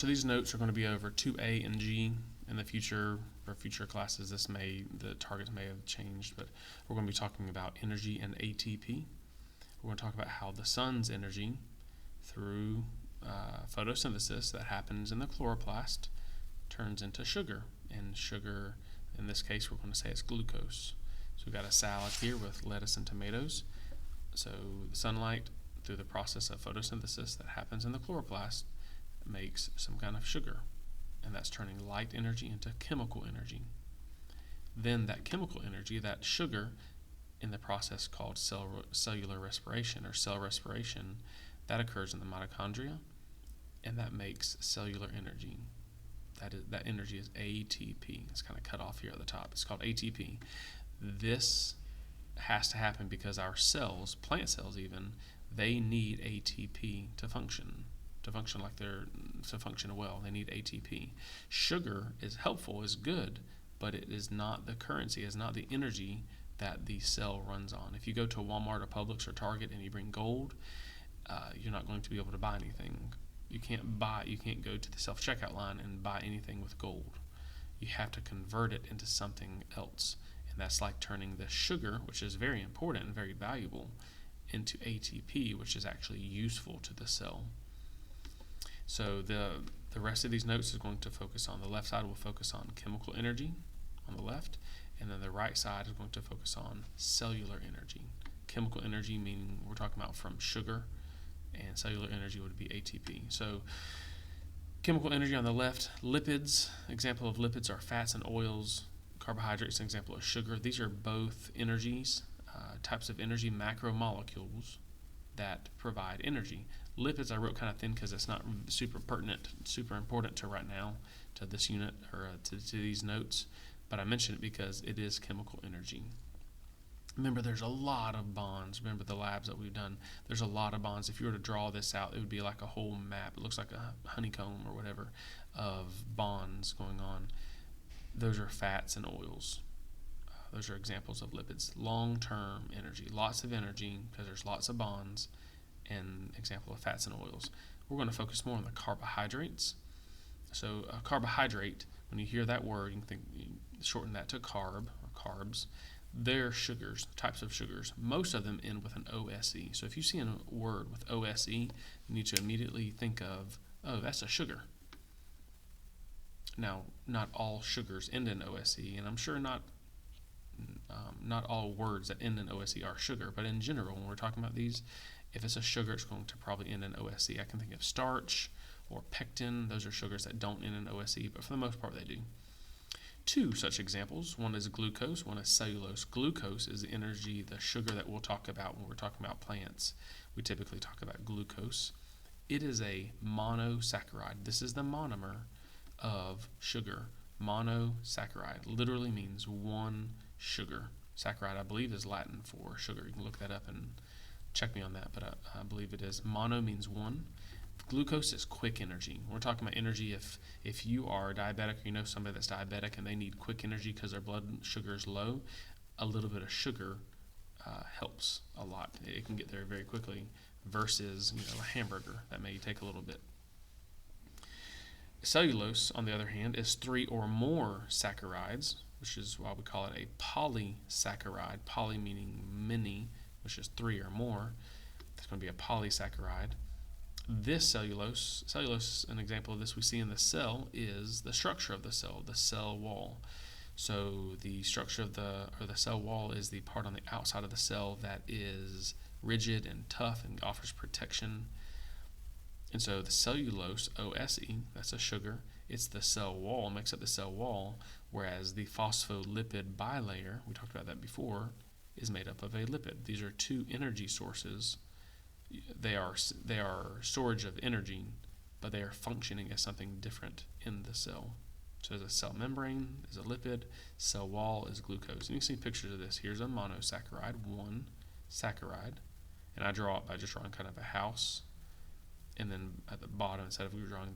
So these notes are going to be over 2A and G in the future. For future classes, the targets may have changed, but we're going to be talking about energy and ATP. We're going to talk about how the sun's energy through photosynthesis that happens in the chloroplast turns into sugar. And sugar, in this case, we're going to say it's glucose. So we've got a salad here with lettuce and tomatoes. So the sunlight, through the process of photosynthesis that happens in the chloroplast, makes some kind of sugar. And that's turning light energy into chemical energy. Then that chemical energy, that sugar, in the process called cellular respiration or cell respiration, that occurs in the mitochondria, and that makes cellular energy. That energy is ATP. It's kind of cut off here at the top. It's called ATP. This has to happen because our cells, plant cells even, they need ATP to function well. They need ATP. Sugar is helpful, is good, but it is not the currency, is not the energy that the cell runs on. If you go to Walmart or Publix or Target and you bring gold, you're not going to be able to buy anything. You can't go to the self-checkout line and buy anything with gold. You have to convert it into something else. And that's like turning the sugar, which is very important and very valuable, into ATP, which is actually useful to the cell. So the rest of these notes is going to focus on, the left side will focus on chemical energy on the left, and then the right side is going to focus on cellular energy. Chemical energy meaning we're talking about from sugar, and cellular energy would be ATP. So chemical energy on the left, lipids, example of lipids are fats and oils. Carbohydrates, an example of sugar. These are both energies, types of energy, macromolecules that provide energy. Lipids I wrote kind of thin because it's not super pertinent, super important to right now, to this unit or to these notes, but I mention it because it is chemical energy. Remember, there's a lot of bonds. Remember the labs that we've done. There's a lot of bonds. If you were to draw this out, it would be like a whole map. It looks like a honeycomb or whatever of bonds going on. Those are fats and oils. Those are examples of lipids. Long-term energy, lots of energy because there's lots of bonds, and example of fats and oils. We're going to focus more on the carbohydrates. So a carbohydrate, when you hear that word, you can shorten that to carb or carbs. They're sugars, types of sugars. Most of them end with an OSE. So if you see a word with OSE, you need to immediately think of, oh, that's a sugar. Now, not all sugars end in OSE, and I'm sure not all words that end in OSE are sugar, but in general, when we're talking about these, if it's a sugar, it's going to probably end in OSE. I can think of starch or pectin. Those are sugars that don't end in OSE, but for the most part, they do. Two such examples. One is glucose, one is cellulose. Glucose is the energy, the sugar that we'll talk about when we're talking about plants. We typically talk about glucose. It is a monosaccharide. This is the monomer of sugar. Monosaccharide literally means one sugar. Saccharide, I believe, is Latin for sugar. You can look that up and check me on that, but I believe it is. Mono means one. Glucose is quick energy. We're talking about energy if you are diabetic or you know somebody that's diabetic and they need quick energy because their blood sugar is low, a little bit of sugar helps a lot. It can get there very quickly versus a hamburger that may take a little bit. Cellulose, on the other hand, is 3 or more saccharides, which is why we call it a polysaccharide. Poly meaning many, which is 3 or more. That's going to be a polysaccharide. This cellulose, an example of this we see in the cell is the structure of the cell wall. So the structure of the cell wall is the part on the outside of the cell that is rigid and tough and offers protection. And so the cellulose, OSE, that's a sugar. It's the cell wall, makes up the cell wall, whereas the phospholipid bilayer, we talked about that before, is made up of a lipid. These are two energy sources. They are storage of energy, but they are functioning as something different in the cell. So the cell membrane is a lipid, cell wall is glucose. And you can see pictures of this. Here's a monosaccharide, one saccharide, and I draw it by just drawing kind of a house. And then at the bottom, instead of drawing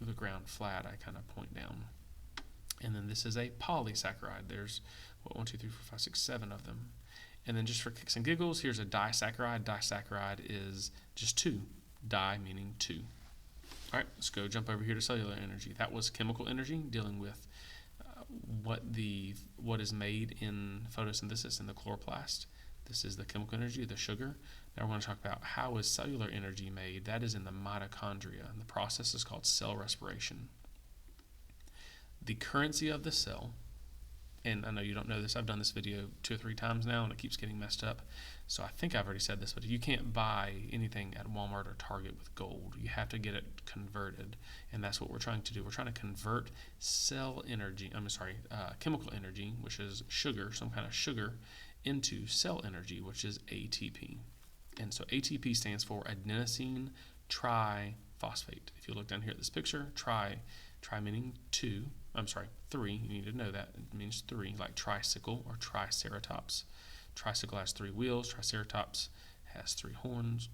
the ground flat, I kind of point down. And then this is a polysaccharide. There's 1, 2, 3, 4, 5, 6, 7 of them. And then just for kicks and giggles, here's a disaccharide. Disaccharide is just 2. Di meaning 2. All right, let's go jump over here to cellular energy. That was chemical energy, dealing with what is made in photosynthesis in the chloroplast. This is the chemical energy, the sugar. Now we're going to talk about how is cellular energy made. That is in the mitochondria, and the process is called cell respiration. The currency of the cell, and I know you don't know this, I've done this video 2 or 3 times now and it keeps getting messed up, so I think I've already said this, but you can't buy anything at Walmart or Target with gold. You have to get it converted, and that's what we're trying to do. We're trying to convert chemical energy, which is sugar, some kind of sugar, into cell energy, which is ATP. And so ATP stands for adenosine triphosphate. If you look down here at this picture, tri meaning 3, you need to know that. It means 3, like tricycle or triceratops. Tricycle has 3 wheels, triceratops has 3 horns.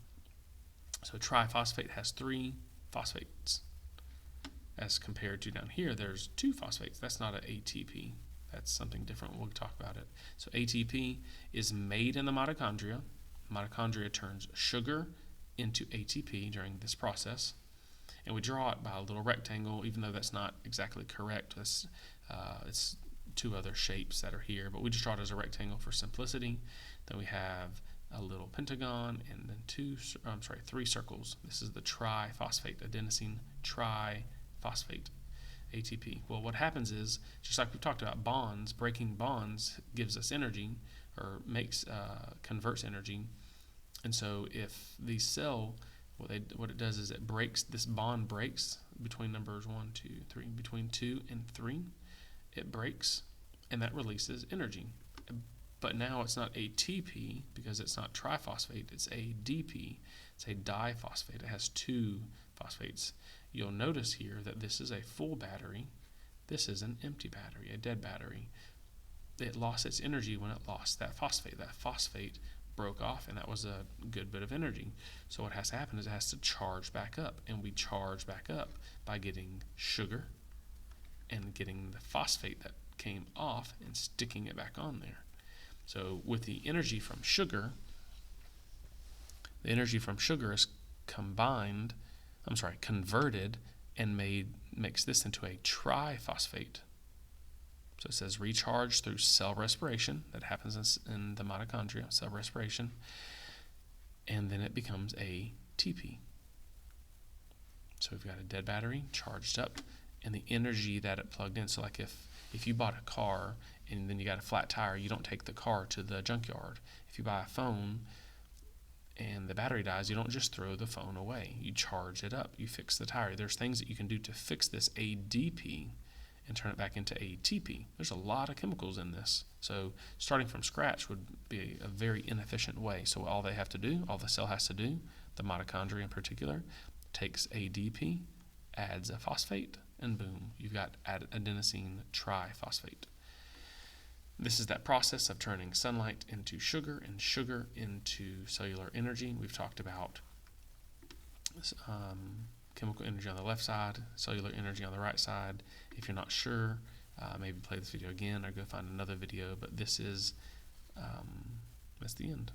So triphosphate has 3 phosphates. As compared to down here, there's 2 phosphates. That's not an ATP. That's something different. We'll talk about it. So ATP is made in the mitochondria. Mitochondria turns sugar into ATP during this process. And we draw it by a little rectangle, even though that's not exactly correct. It's 2 other shapes that are here, but we just draw it as a rectangle for simplicity. Then we have a little pentagon and then 3 circles. This is the triphosphate, adenosine triphosphate, ATP. Well, what happens is, just like we've talked about bonds, breaking bonds gives us energy, or converts energy. And so if the cell, what it does is it breaks, this bond breaks between numbers 1, 2, 3, between 2 and 3, it breaks, and that releases energy. But now it's not ATP because it's not triphosphate, it's ADP. It's a diphosphate. It has 2 phosphates. You'll notice here that this is a full battery. This is an empty battery, a dead battery. It lost its energy when it lost that phosphate. That phosphate broke off, and that was a good bit of energy. So what has to happen is it has to charge back up, and we charge back up by getting sugar and getting the phosphate that came off and sticking it back on there. So with the energy from sugar, the energy from sugar is converted and makes this into a triphosphate. So it says recharge through cell respiration. That happens in the mitochondria, cell respiration. And then it becomes ATP. So we've got a dead battery charged up, and the energy that it plugged in. So like if you bought a car and then you got a flat tire, you don't take the car to the junkyard. If you buy a phone and the battery dies, you don't just throw the phone away. You charge it up. You fix the tire. There's things that you can do to fix this ADP and turn it back into ATP. There's a lot of chemicals in this. So starting from scratch would be a very inefficient way. So all the cell has to do, the mitochondria in particular, takes ADP, adds a phosphate, and boom, you've got adenosine triphosphate. This is that process of turning sunlight into sugar and sugar into cellular energy. We've talked about chemical energy on the left side, cellular energy on the right side. If you're not sure, maybe play this video again or go find another video, but this is that's the end.